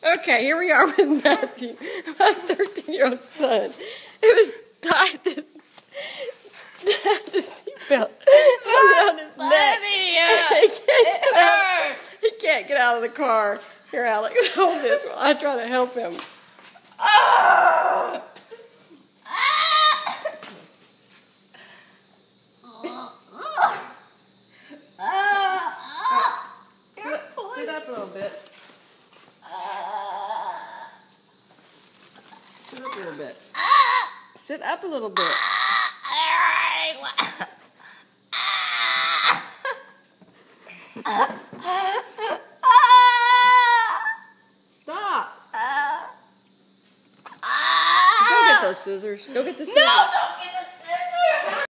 Okay, here we are with Matthew, my 13-year-old son, who was tied the seatbelt around his neck. He can't get out of the car. Here, Alex, hold this while I try to help him. Sit up a little bit. Sit up a little bit. Sit up a little bit. Stop. Go get those scissors. Go get the scissors. No!